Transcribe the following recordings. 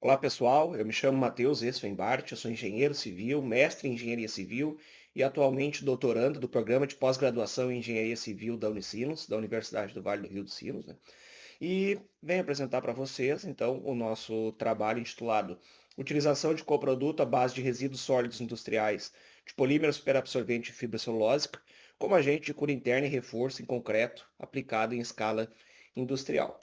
Olá pessoal, eu me chamo Matheus Esfenbart, eu sou engenheiro civil, mestre em engenharia civil e atualmente doutorando do programa de pós-graduação em engenharia civil da Unicinos, da Universidade do Vale do Rio dos Sinos, né? E venho apresentar para vocês então o nosso trabalho intitulado Utilização de coproduto à base de resíduos sólidos industriais de polímero superabsorvente e fibra celulósica como agente de cura interna e reforço em concreto aplicado em escala industrial.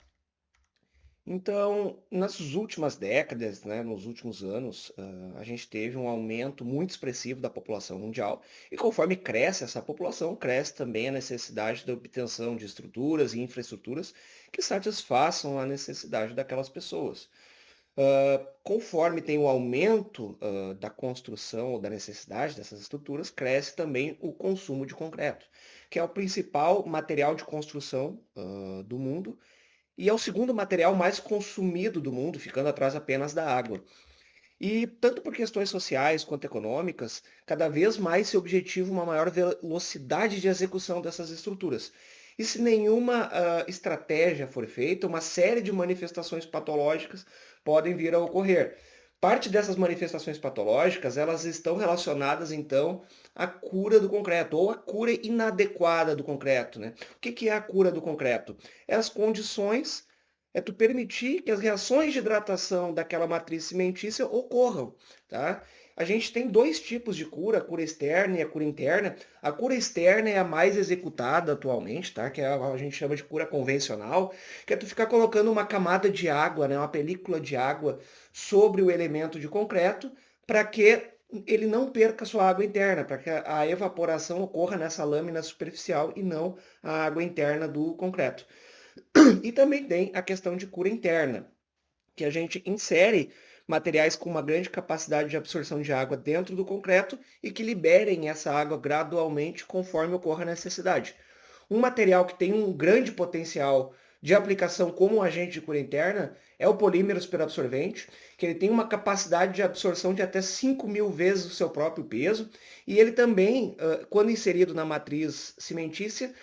Então, nas últimas décadas, né, nos últimos anos, a gente teve um aumento muito expressivo da população mundial, e conforme cresce essa população, cresce também a necessidade da obtenção de estruturas e infraestruturas que satisfaçam a necessidade daquelas pessoas. Conforme tem o aumento, da construção ou da necessidade dessas estruturas, cresce também o consumo de concreto, que é o principal material de construção, do mundo e é o segundo material mais consumido do mundo, ficando atrás apenas da água. E tanto por questões sociais quanto econômicas, cada vez mais se objetiva uma maior velocidade de execução dessas estruturas. E se nenhuma estratégia for feita, uma série de manifestações patológicas podem vir a ocorrer. Parte dessas manifestações patológicas, elas estão relacionadas então à cura do concreto ou à cura inadequada do concreto, né? O que que é a cura do concreto? É as condições, é tu permitir que as reações de hidratação daquela matriz cimentícia ocorram, tá? A gente tem dois tipos de cura, a cura externa e a cura interna. A cura externa é a mais executada atualmente, tá? Que é a gente chama de cura convencional, que é tu ficar colocando uma camada de água, né, uma película de água sobre o elemento de concreto, para que ele não perca sua água interna, para que a evaporação ocorra nessa lâmina superficial e não a água interna do concreto. E também tem a questão de cura interna, que a gente insere materiais com uma grande capacidade de absorção de água dentro do concreto e que liberem essa água gradualmente conforme ocorra a necessidade. Um material que tem um grande potencial de aplicação como um agente de cura interna é o polímero superabsorvente, que ele tem uma capacidade de absorção de até 5.000 vezes o seu próprio peso, e ele também, quando inserido na matriz cimentícia,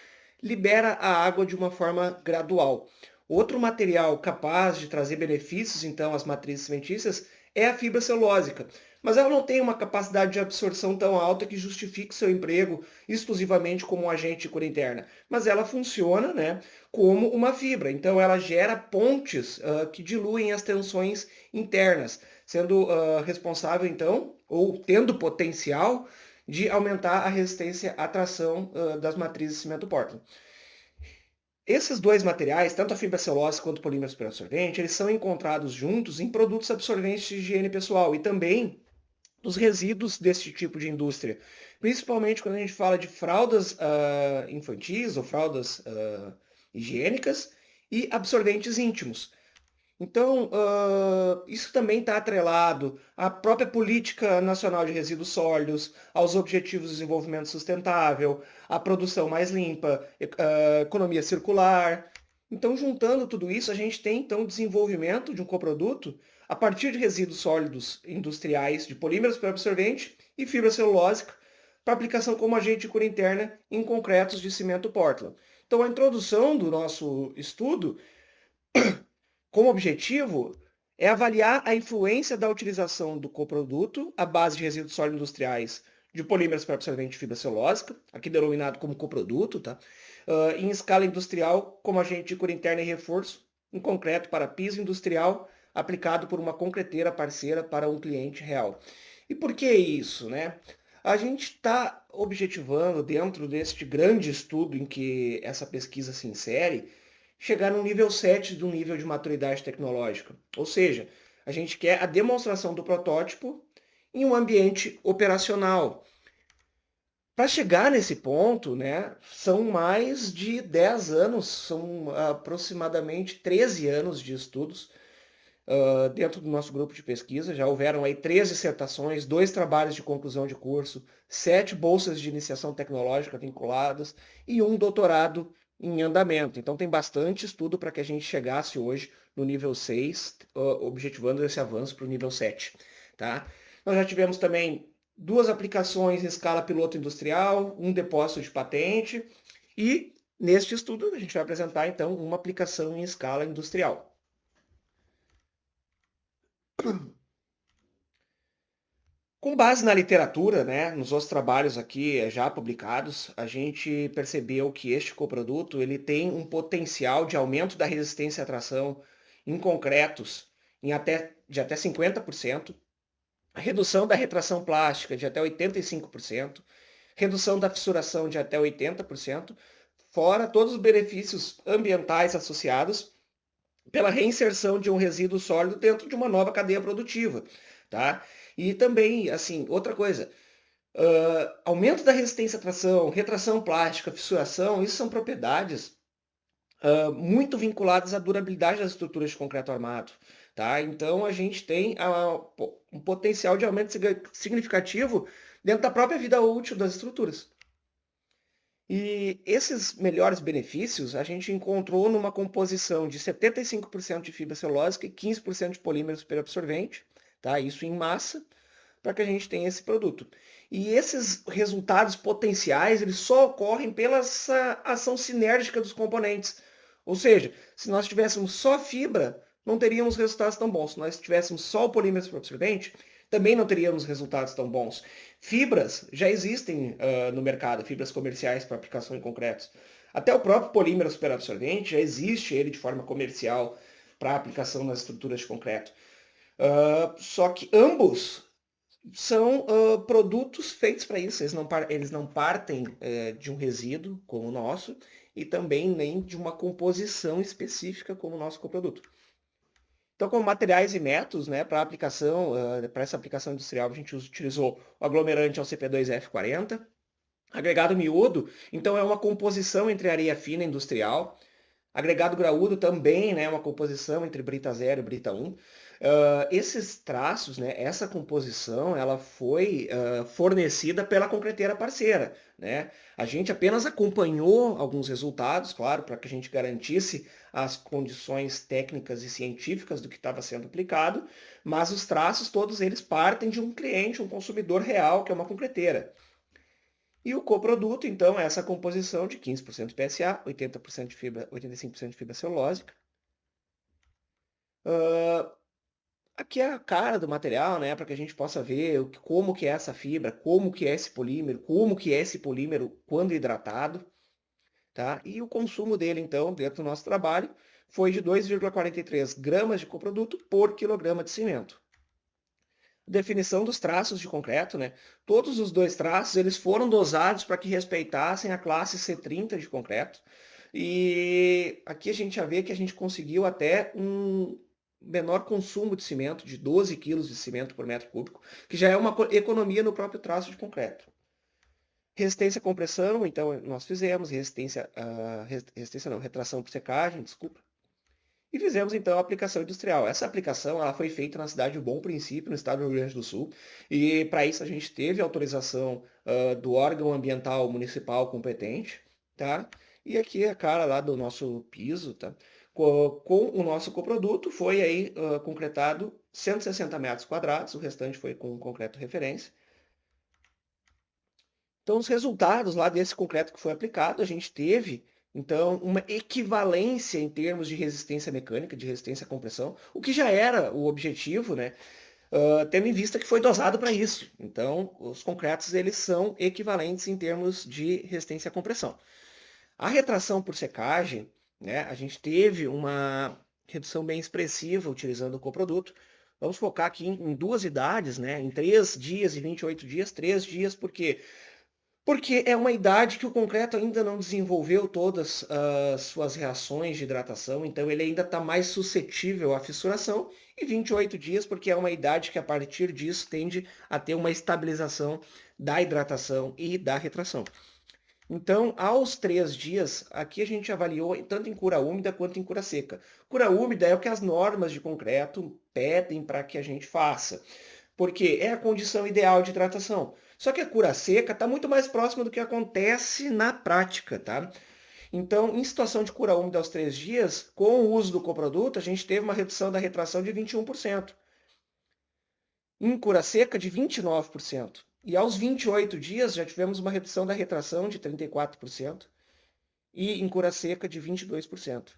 libera a água de uma forma gradual. Outro material capaz de trazer benefícios, então, às matrizes cimentícias é a fibra celulósica, mas ela não tem uma capacidade de absorção tão alta que justifique seu emprego exclusivamente como um agente de cura interna, mas ela funciona, né, como uma fibra, então ela gera pontes que diluem as tensões internas, sendo responsável, então, ou tendo potencial de aumentar a resistência à tração das matrizes cimento Portland. Esses dois materiais, tanto a fibra celulose quanto o polímero superabsorvente, eles são encontrados juntos em produtos absorventes de higiene pessoal e também nos resíduos desse tipo de indústria. Principalmente quando a gente fala de fraldas infantis ou fraldas higiênicas e absorventes íntimos. Então, isso também está atrelado à própria Política Nacional de Resíduos Sólidos, aos Objetivos de Desenvolvimento Sustentável, à produção mais limpa, economia circular. Então, juntando tudo isso, a gente tem então o desenvolvimento de um coproduto a partir de resíduos sólidos industriais de polímeros para absorvente e fibra celulósica para aplicação como agente de cura interna em concretos de cimento Portland. Então, a introdução do nosso estudo como objetivo é avaliar a influência da utilização do coproduto à base de resíduos sólidos industriais de polímeros para absorvente de fibra celulósica, aqui denominado como coproduto, tá? Em escala industrial, como agente de cura interna e reforço, em concreto para piso industrial, aplicado por uma concreteira parceira para um cliente real. E por que isso, né? A gente está objetivando, dentro deste grande estudo em que essa pesquisa se insere, chegar no nível 7 do nível de maturidade tecnológica. Ou seja, a gente quer a demonstração do protótipo em um ambiente operacional. Para chegar nesse ponto, né, são mais de 10 anos, são aproximadamente 13 anos de estudos dentro do nosso grupo de pesquisa. Já houveram aí 3 dissertações, 2 trabalhos de conclusão de curso, 7 bolsas de iniciação tecnológica vinculadas e um doutorado em andamento. Então tem bastante estudo para que a gente chegasse hoje no nível 6, objetivando esse avanço para o nível 7. Tá? Nós já tivemos também 2 aplicações em escala piloto industrial, um depósito de patente e neste estudo a gente vai apresentar então uma aplicação em escala industrial. Com base na literatura, né, nos outros trabalhos aqui já publicados, a gente percebeu que este coproduto ele tem um potencial de aumento da resistência à tração em concretos de até 50%, a redução da retração plástica de até 85%, redução da fissuração de até 80%, fora todos os benefícios ambientais associados pela reinserção de um resíduo sólido dentro de uma nova cadeia produtiva, tá? E também, assim, outra coisa, aumento da resistência à tração, retração plástica, fissuração, isso são propriedades muito vinculadas à durabilidade das estruturas de concreto armado, tá? Então a gente tem um potencial de aumento significativo dentro da própria vida útil das estruturas. E esses melhores benefícios a gente encontrou numa composição de 75% de fibra celulósica e 15% de polímero superabsorvente, tá? Isso em massa, para que a gente tenha esse produto. E esses resultados potenciais, eles só ocorrem pela essa ação sinérgica dos componentes. Ou seja, se nós tivéssemos só fibra, não teríamos resultados tão bons. Se nós tivéssemos só o polímero superabsorvente, também não teríamos resultados tão bons. Fibras já existem no mercado, fibras comerciais para aplicação em concretos. Até o próprio polímero superabsorvente já existe ele de forma comercial para aplicação nas estruturas de concreto. Só que ambos são produtos feitos para isso. Eles não partem de um resíduo como o nosso e também nem de uma composição específica como o nosso coproduto. Então, como materiais e métodos, né, para essa aplicação industrial, a gente utilizou o aglomerante ao CP2F40, agregado miúdo, então é uma composição entre areia fina industrial, agregado graúdo também, né, uma composição entre brita 0 e brita 1. Esses traços, né, essa composição, ela foi fornecida pela concreteira parceira, né? A gente apenas acompanhou alguns resultados, claro, para que a gente garantisse as condições técnicas e científicas do que estava sendo aplicado, mas os traços, todos eles partem de um cliente, um consumidor real, que é uma concreteira. E o coproduto, então, é essa composição de 15% de PSA, 80% de fibra, 85% de fibra celulósica. Aqui é a cara do material, né, para que a gente possa ver como que é essa fibra, como que é esse polímero, como que é esse polímero quando hidratado, tá? E o consumo dele, então, dentro do nosso trabalho, foi de 2,43 gramas de coproduto por quilograma de cimento. Definição dos traços de concreto, né? Todos os dois traços eles foram dosados para que respeitassem a classe C30 de concreto. E aqui a gente já vê que a gente conseguiu até um menor consumo de cimento, de 12 quilos de cimento por metro cúbico, que já é uma economia no próprio traço de concreto. Resistência à compressão, então nós fizemos, retração por secagem, desculpa. E fizemos então a aplicação industrial. Essa aplicação ela foi feita na cidade de Bom Princípio, no estado do Rio Grande do Sul. E para isso a gente teve autorização do órgão ambiental municipal competente, tá? E aqui a cara lá do nosso piso, tá? Com o nosso coproduto foi aí concretado 160 metros quadrados, o restante foi com concreto referência. Então, os resultados lá desse concreto que foi aplicado, a gente teve, então, uma equivalência em termos de resistência mecânica, de resistência à compressão, o que já era o objetivo, né? Tendo em vista que foi dosado para isso. Então, os concretos, eles são equivalentes em termos de resistência à compressão. A retração por secagem, né? A gente teve uma redução bem expressiva utilizando o coproduto. Vamos focar aqui em duas idades, né? Em 3 dias e 28 dias. 3 dias, porque é uma idade que o concreto ainda não desenvolveu todas as suas reações de hidratação, então ele ainda está mais suscetível à fissuração, e 28 dias porque é uma idade que a partir disso tende a ter uma estabilização da hidratação e da retração. Então, aos 3 dias, aqui a gente avaliou tanto em cura úmida quanto em cura seca. Cura úmida é o que as normas de concreto pedem para que a gente faça, porque é a condição ideal de hidratação. Só que a cura seca está muito mais próxima do que acontece na prática, tá? Então, em situação de cura úmida aos 3 dias, com o uso do coproduto, a gente teve uma redução da retração de 21%. Em cura seca, de 29%. E aos 28 dias, já tivemos uma redução da retração de 34%. E em cura seca, de 22%.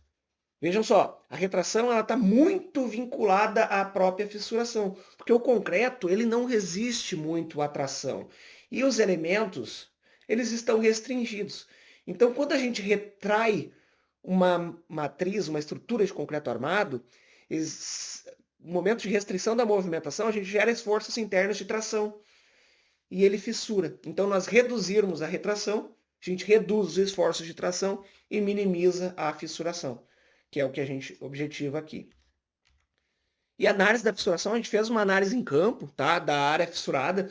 Vejam só, a retração ela está muito vinculada à própria fissuração, porque o concreto ele não resiste muito à tração e os elementos eles estão restringidos. Então, quando a gente retrai uma matriz, uma estrutura de concreto armado, no momento de restrição da movimentação, a gente gera esforços internos de tração e ele fissura. Então, nós reduzirmos a retração, a gente reduz os esforços de tração e minimiza a fissuração, que é o que a gente objetiva aqui. E a análise da fissuração, a gente fez uma análise em campo, tá, da área fissurada.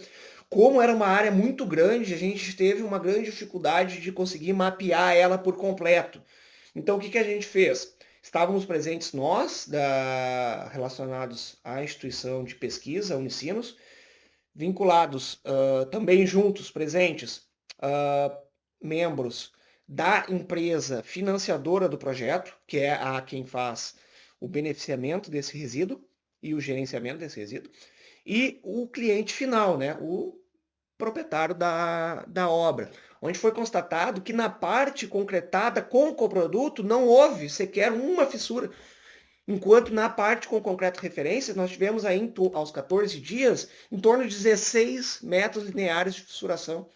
Como era uma área muito grande, a gente teve uma grande dificuldade de conseguir mapear ela por completo. Então, o que a gente fez? Estávamos presentes nós, relacionados à instituição de pesquisa, Unicinos, vinculados também juntos, presentes, membros da empresa financiadora do projeto, que é a quem faz o beneficiamento desse resíduo e o gerenciamento desse resíduo, e o cliente final, né, o proprietário da obra, onde foi constatado que na parte concretada com o coproduto não houve sequer uma fissura, enquanto na parte com concreto referência nós tivemos aí aos 14 dias em torno de 16 metros lineares de fissuração.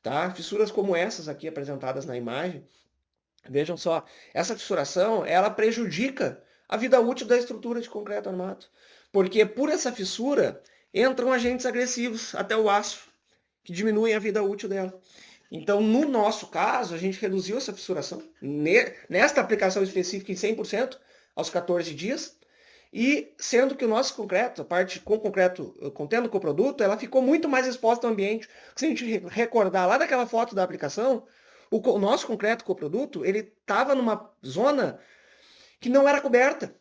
Tá? Fissuras como essas aqui apresentadas na imagem, vejam só, essa fissuração ela prejudica a vida útil da estrutura de concreto armado, porque por essa fissura entram agentes agressivos até o aço, que diminuem a vida útil dela. Então, no nosso caso, a gente reduziu essa fissuração, nesta aplicação específica em 100%, aos 14 dias, e sendo que o nosso concreto, a parte com concreto contendo coproduto, ela ficou muito mais exposta ao ambiente. Se a gente recordar lá daquela foto da aplicação, o nosso concreto coproduto, ele estava numa zona que não era coberta.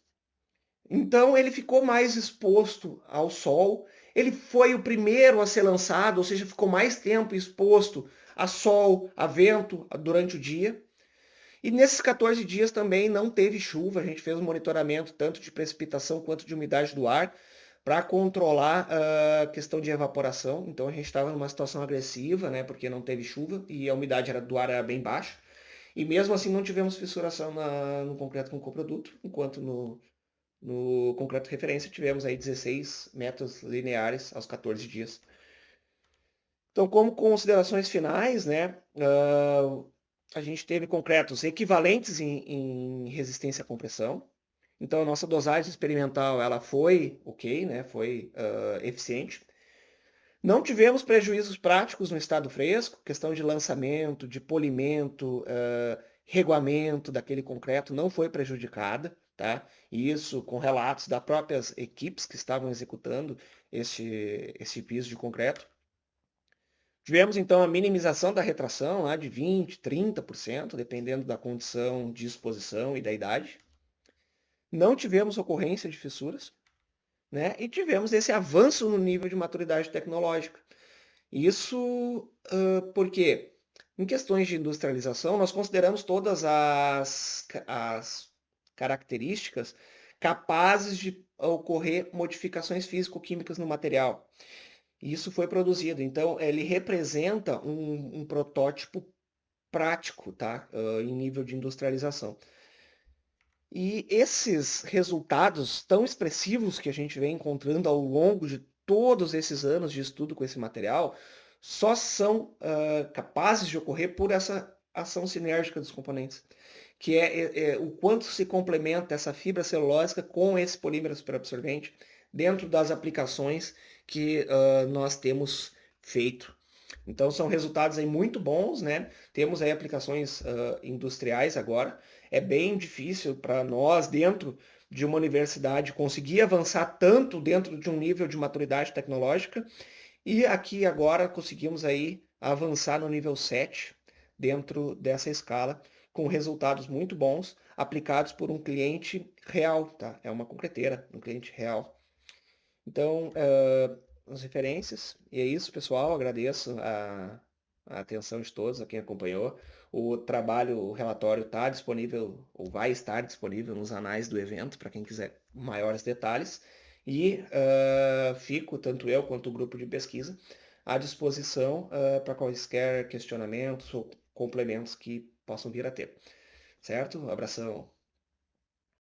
Então ele ficou mais exposto ao sol. Ele foi o primeiro a ser lançado, ou seja, ficou mais tempo exposto a sol, a vento durante o dia. E nesses 14 dias também não teve chuva, a gente fez um monitoramento tanto de precipitação quanto de umidade do ar para controlar a questão de evaporação. Então a gente estava numa situação agressiva, né, porque não teve chuva e a umidade do ar era bem baixa. E mesmo assim não tivemos fissuração no concreto com coproduto, enquanto no concreto referência tivemos aí 16 metros lineares aos 14 dias. Então, como considerações finais, né, a gente teve concretos equivalentes em resistência à compressão. Então, a nossa dosagem experimental ela foi ok, né, foi eficiente. Não tivemos prejuízos práticos no estado fresco, questão de lançamento, de polimento, reguamento daquele concreto não foi prejudicada, tá? Isso com relatos das próprias equipes que estavam executando esse piso de concreto. Tivemos então a minimização da retração lá de 20%, 30%, dependendo da condição de exposição e da idade. Não tivemos ocorrência de fissuras, né? E tivemos esse avanço no nível de maturidade tecnológica. Isso porque, em questões de industrialização, nós consideramos todas as características capazes de ocorrer modificações físico-químicas no material. Isso foi produzido, então ele representa um protótipo prático, tá? Em nível de industrialização. E esses resultados tão expressivos que a gente vem encontrando ao longo de todos esses anos de estudo com esse material só são capazes de ocorrer por essa ação sinérgica dos componentes, que é o quanto se complementa essa fibra celulósica com esse polímero superabsorvente dentro das aplicações que nós temos feito. Então são resultados aí muito bons, né? Temos aí aplicações industriais agora. É bem difícil para nós, dentro de uma universidade, conseguir avançar tanto dentro de um nível de maturidade tecnológica. E aqui agora conseguimos aí avançar no nível 7 dentro dessa escala, com resultados muito bons, aplicados por um cliente real, tá? É uma concreteira, um cliente real. Então, as referências. E é isso, pessoal. Agradeço a atenção de todos, a quem acompanhou. O trabalho, o relatório está disponível, ou vai estar disponível nos anais do evento, para quem quiser maiores detalhes. E fico, tanto eu quanto o grupo de pesquisa, à disposição para quaisquer questionamentos ou complementos que possam vir a ter. Certo? Abração.